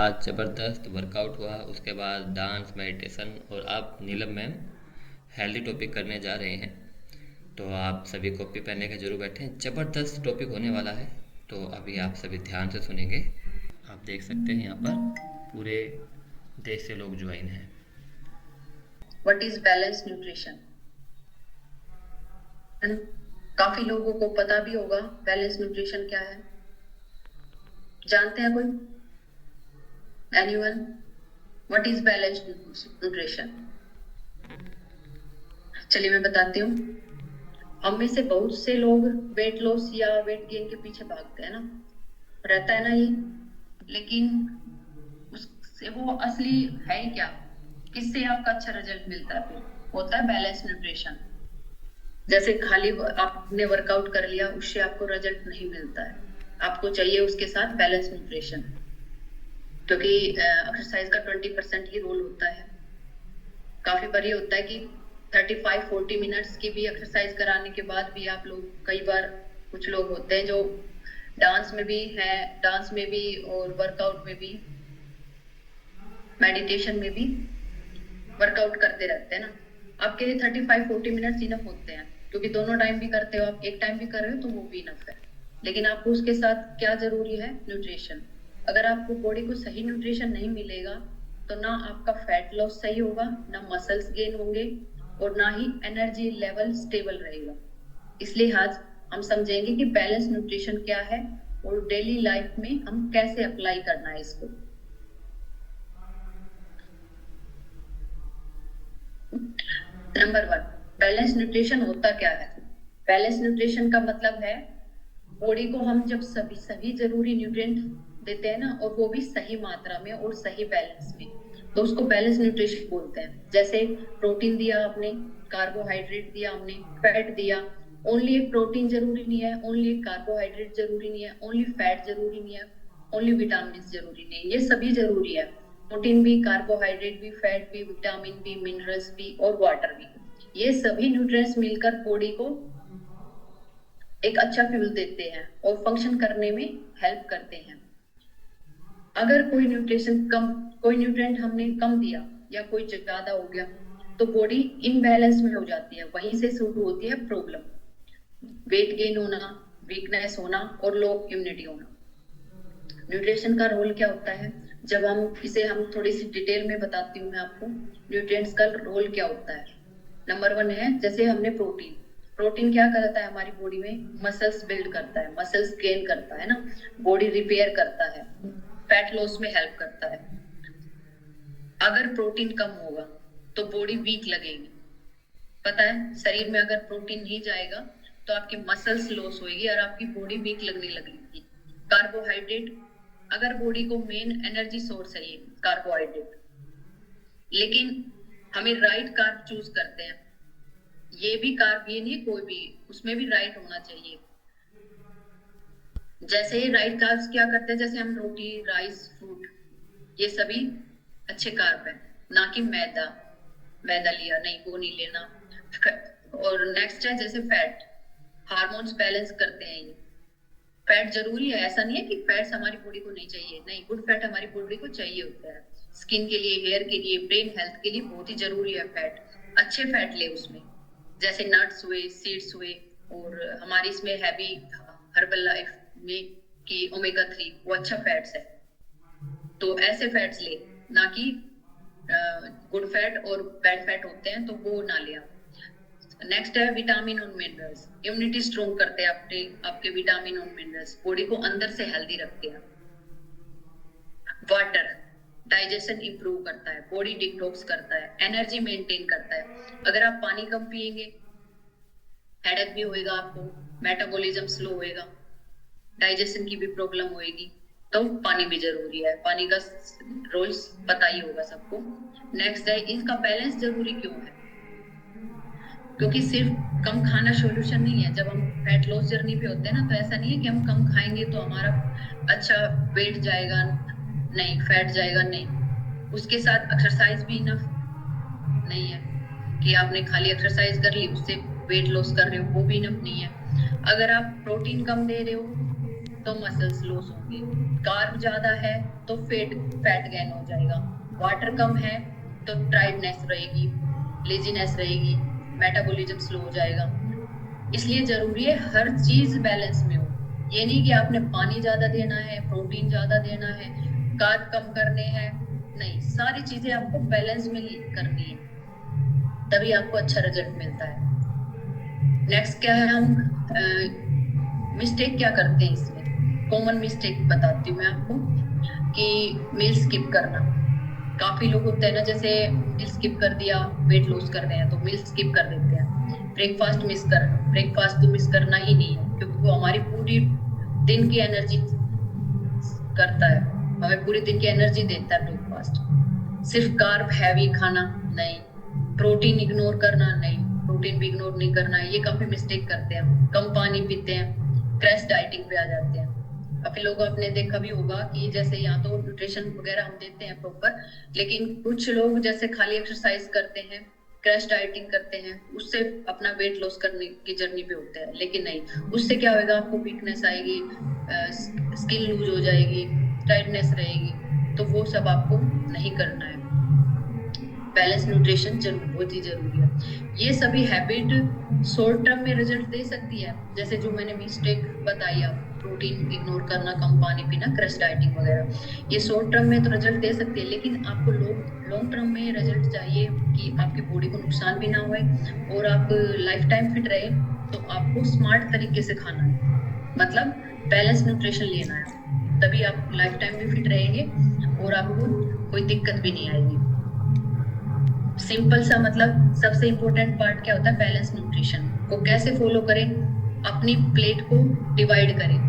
आज ज़बरदस्त वर्कआउट हुआ, उसके बाद डांस, मेडिटेशन, और आप नीलम मैम हेल्दी टॉपिक करने जा रहे हैं। तो आप सभी कॉपी पहनने के जरूर बैठें, ज़बरदस्त टॉपिक होने वाला है। तो अभी आप सभी ध्यान से सुनेंगे। आप देख सकते हैं यहाँ पर पूरे देश से लोग ज्वाइन हैं। What is balance nutrition? काफी लोगों को पता भी होगा बैलेंस न्यूट्रिशन क्या है। जानते हैं कोई? Anyone? What is balance nutrition? चलिए मैं बताती हूँ। हम में से बहुत से लोग वेट लॉस या वेट गेन के पीछे भागते हैं ना, रहता है ना ये, लेकिन उससे वो असली है क्या? किससे आपका अच्छा रिजल्ट मिलता है? फिर होता है बैलेंस न्यूट्रिशन। जैसे खाली आपने वर्कआउट कर लिया, उससे आपको रिजल्ट नहीं मिलता है। आपको चाहिए उसके साथ बैलेंस न्यूट्रिशन, क्योंकि एक्सरसाइज का 20% ही रोल होता है। काफी बार ये होता है कि 35-40 मिनट्स की भी एक्सरसाइज कराने के बाद भी आप लोग, कई बार कुछ लोग होते हैं जो डांस में भी है, डांस में भी और वर्कआउट में भी, मेडिटेशन में भी वर्कआउट करते रहते हैं ना। आपके लिए 35-40 मिनट्स इनफ होते हैं, क्योंकि दोनों टाइम भी करते हो आप, एक टाइम भी कर रहे हो तो वो भी इनफ है। लेकिन आपको उसके साथ क्या जरूरी है? न्यूट्रिशन। अगर आपको बॉडी को सही न्यूट्रिशन नहीं मिलेगा तो ना आपका फैट लॉस सही होगा, ना मसल्स गेन होंगे, और ना ही एनर्जी लेवल स्टेबल रहेगा। इसलिए आज हम समझेंगे कि बैलेंस न्यूट्रिशन क्या है और डेली लाइफ में हम कैसे अप्लाई करना है इसको। नंबर 1, बैलेंस न्यूट्रिशन होता क्या है? बैलेंस न्यूट्रिशन का मतलब है बॉडी को हम जब सभी जरूरी न्यूट्रिएंट देते हैं ना, और वो भी सही मात्रा में और सही बैलेंस में, तो उसको बैलेंस न्यूट्रिशन बोलते हैं। जैसे प्रोटीन दिया आपने, कार्बोहाइड्रेट दिया हमने, फैट दिया। ओनली एक प्रोटीन जरूरी नहीं है, ओनली एक कार्बोहाइड्रेट जरूरी नहीं है, ओनली फैट जरूरी नहीं है, ओनली विटामिन जरूरी नहीं है, ये सभी जरूरी है। प्रोटीन भी, कार्बोहाइड्रेट भी, फैट भी, विटामिन भी, मिनरल्स भी और वाटर भी, ये सभी न्यूट्रिएंट्स मिलकर बॉडी को एक अच्छा फ्यूल देते हैं और फंक्शन करने में हेल्प करते हैं। अगर कोई न्यूट्रिएंट हमने कम दिया या कोई ज्यादा हो गया तो बॉडी इनबैलेंस में हो जाती है। वहीं से शुरू होती है प्रॉब्लम, वेट गेन होना, वीकनेस होना और लो इम्यूनिटी होना। न्यूट्रिशन का रोल क्या होता है, जब हम थोड़ी सी डिटेल में बताती हूँ मैं आपको न्यूट्रिएंट्स का रोल क्या होता है। नंबर 1 है, जैसे हमने प्रोटीन। प्रोटीन क्या करता है हमारी बॉडी में? मसल्स बिल्ड करता है, मसल्स गेन करता है ना, बॉडी रिपेयर करता है, फैट लॉस में हेल्प करता है। अगर प्रोटीन कम होगा तो बॉडी वीक लगेगी। पता है, शरीर में अगर प्रोटीन नहीं जाएगा तो आपकी मसल्स लॉस होगी और आपकी बॉडी वीक लगने लगेगी। कार्बोहाइड्रेट, अगर बॉडी को मेन एनर्जी सोर्स है ये कार्बोहाइड्रेट, लेकिन हमें राइट कार्ब चूज करते हैं। ये भी कार्ब, ये नहीं कोई भी, उसमें भी राइट होना चाहिए। जैसे राइट कार्ब्स क्या करते हैं, जैसे हम रोटी, राइस, फ्रूट, ये सभी अच्छे कार्ब है, ना कि मैदा। मैदा लिया नहीं, वो नहीं लेना। और नेक्स्ट है जैसे फैट, हार्मोन्स बैलेंस करते हैं ये। फैट जरूरी है, ऐसा नहीं है कि फैट्स हमारी बॉडी को नहीं चाहिए, नहीं, गुड फैट हमारी बॉडी को चाहिए होता है। स्किन के लिए, हेयर के लिए, ब्रेन हेल्थ के लिए बहुत ही जरूरी है फैट। अच्छे फैट ले उसमें, जैसे नट्स हुए, सीड्स हुए, और हमारी इसमें हैवी हर्बल लाइफ में कि ओमेगा 3, वो अच्छा फैट्स है। तो ऐसे फैट्स ले, ना कि गुड फैट और बैड फैट होते हैं तो वो ना ले। नेक्स्ट है विटामिन और मिनरल्स। इम्यूनिटी स्ट्रॉन्ग करते हैं आपके विटामिन और मिनरल्स, बॉडी को अंदर से हेल्दी रखते हैं। वाटर, डाइजेशन इंप्रूव करता है, बॉडी डिटॉक्स करता है, एनर्जी मेंटेन करता है। अगर आप पानी कम पिएंगे, हेडेक भी होएगा आपको, मेटाबॉलिज्म स्लो होएगा, डाइजेशन की भी प्रॉब्लम होएगी, तो पानी भी जरूरी है। पानी का रोल पता ही होगा सबको। नेक्स्ट है, इसका बैलेंस जरूरी क्यों है? क्योंकि सिर्फ कम खाना सॉल्यूशन नहीं है। जब हम फैट लॉस जर्नी पे होते हैं ना, तो ऐसा नहीं है कि हम कम खाएंगे तो हमारा अच्छा वेट जाएगा, नहीं, फैट जाएगा, नहीं। उसके साथ एक्सरसाइज भी इनफ नहीं है कि आपने खाली एक्सरसाइज कर ली उससे वेट लॉस कर रहे हो, वो भी इनफ नहीं है। अगर आप प्रोटीन कम दे रहे हो तो मसल्स लॉस होंगे, कार्ब ज्यादा है तो फैट गेन हो जाएगा, वाटर कम है तो टायर्डनेस रहेगी, लेजीनेस रहेगी, मेटाबॉलिज्म स्लो हो जाएगा। इसलिए जरूरी है हर चीज बैलेंस में हो। ये नहीं कि आपने पानी ज्यादा देना है, प्रोटीन ज्यादा देना है, कार्ब कम करने हैं, नहीं, सारी चीजें आपको बैलेंस में करनी है, तभी आपको अच्छा रिजल्ट मिलता है। नेक्स्ट क्या है, हम मिस्टेक क्या करते हैं इसमें, कॉमन मिस्टेक बताती हूँ मैं आपको कि मील स्किप करना। काफी लोग होते हैं ना, जैसे मील स्किप कर दिया, वेट लॉस कर रहे हैं तो मील स्किप कर देते हैं। ब्रेकफास्ट मिस करना, ब्रेकफास्ट तो मिस करना ही नहीं है, क्योंकि वो हमारी पूरी दिन की एनर्जी करता है, हमें पूरी दिन की एनर्जी देता है ब्रेकफास्ट। सिर्फ कार्ब हैवी खाना नहीं, प्रोटीन इग्नोर करना नहीं, प्रोटीन भी इग्नोर नहीं करना है, ये काफी मिस्टेक करते हैं। कम पानी पीते हैं, क्रैश डाइटिंग पे आ जाते हैं। काफी लोग आपने देखा भी होगा कि जैसे यहाँ तो न्यूट्रिशन वगैरह हम देते हैं प्रॉपर, लेकिन कुछ लोग जैसे खाली एक्सरसाइज करते हैं, क्रैश डाइटिंग करते हैं, उससे अपना वेट लॉस करने की जर्नी पे होते हैं। लेकिन नहीं, उससे क्या होगा, आपको वीकनेस आएगी, स्किन लूज हो जाएगी, टाइटनेस रहेगी, तो वो सब आपको नहीं करना है। बैलेंस न्यूट्रिशन बहुत ही जरूरी है। ये सभी हैबिट शॉर्ट टर्म में रिजल्ट दे सकती है, जैसे जो मैंने मिस्टेक बताई, आप प्रोटीन इग्नोर करना, कम पानी पीना, क्रश डाइटिंग वगैरह, ये शॉर्ट टर्म में तो रिजल्ट दे सकती है, लेकिन आपको लॉन्ग टर्म में रिजल्ट चाहिए कि आपकी बॉडी को नुकसान भी ना होए और आप लाइफ टाइम फिट रहे, तो आपको स्मार्ट तरीके से खाना है, मतलब बैलेंस न्यूट्रिशन लेना है, तभी आप लाइफ टाइम भी फिट रहेंगे और आपको कोई दिक्कत भी नहीं आएगी। सिंपल सा, मतलब सबसे इम्पोर्टेंट पार्ट क्या होता है, बैलेंस न्यूट्रिशन को कैसे फॉलो करें, अपनी प्लेट को डिवाइड करें,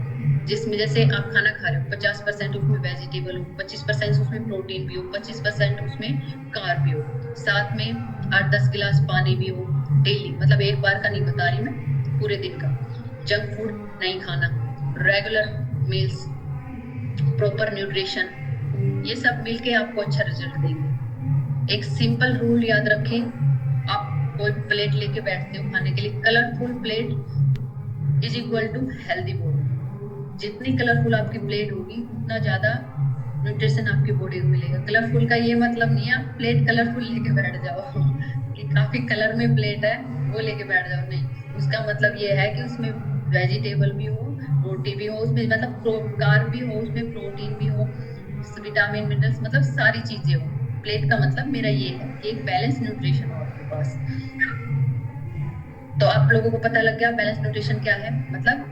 जिसमें जैसे आप खाना खा रहे हो 50% उसमें वेजिटेबल हो, 25% उसमें प्रोटीन भी हो, 25% उसमें कार्ब भी हो, साथ में 8-10 गिलास पानी भी हो डेली, मतलब एक बार का नहीं बता रही मैं, पूरे दिन का। जंक फूड नहीं खाना, रेगुलर मील्स, प्रॉपर न्यूट्रिशन, ये सब मिलके आपको अच्छा रिजल्ट देंगे। एक सिंपल रूल याद रखें, आप कोई प्लेट लेके बैठते हो खाने के लिए, colourful plate is equal to healthy body. जितनी कलरफुल आपकी प्लेट होगी उतना ज्यादा न्यूट्रिशन आपकी बॉडी को मिलेगा। कलरफुल का ये मतलब नहीं है आप प्लेट कलरफुल लेके बैठ जाओ कि काफी कलर में प्लेट है वो लेके बैठ जाओ, नहीं, उसका मतलब ये है कि उसमें वेजिटेबल भी हो, रोटी भी हो, उसमें मतलब कार्ब भी हो, उसमें प्रोटीन भी हो, विटामिन मिनरल्स, मतलब सारी चीजें हो। प्लेट का मतलब मेरा ये है कि एक बैलेंस न्यूट्रिशन हो आपके पास। तो आप लोगों को पता लग गया बैलेंस न्यूट्रिशन क्या है, मतलब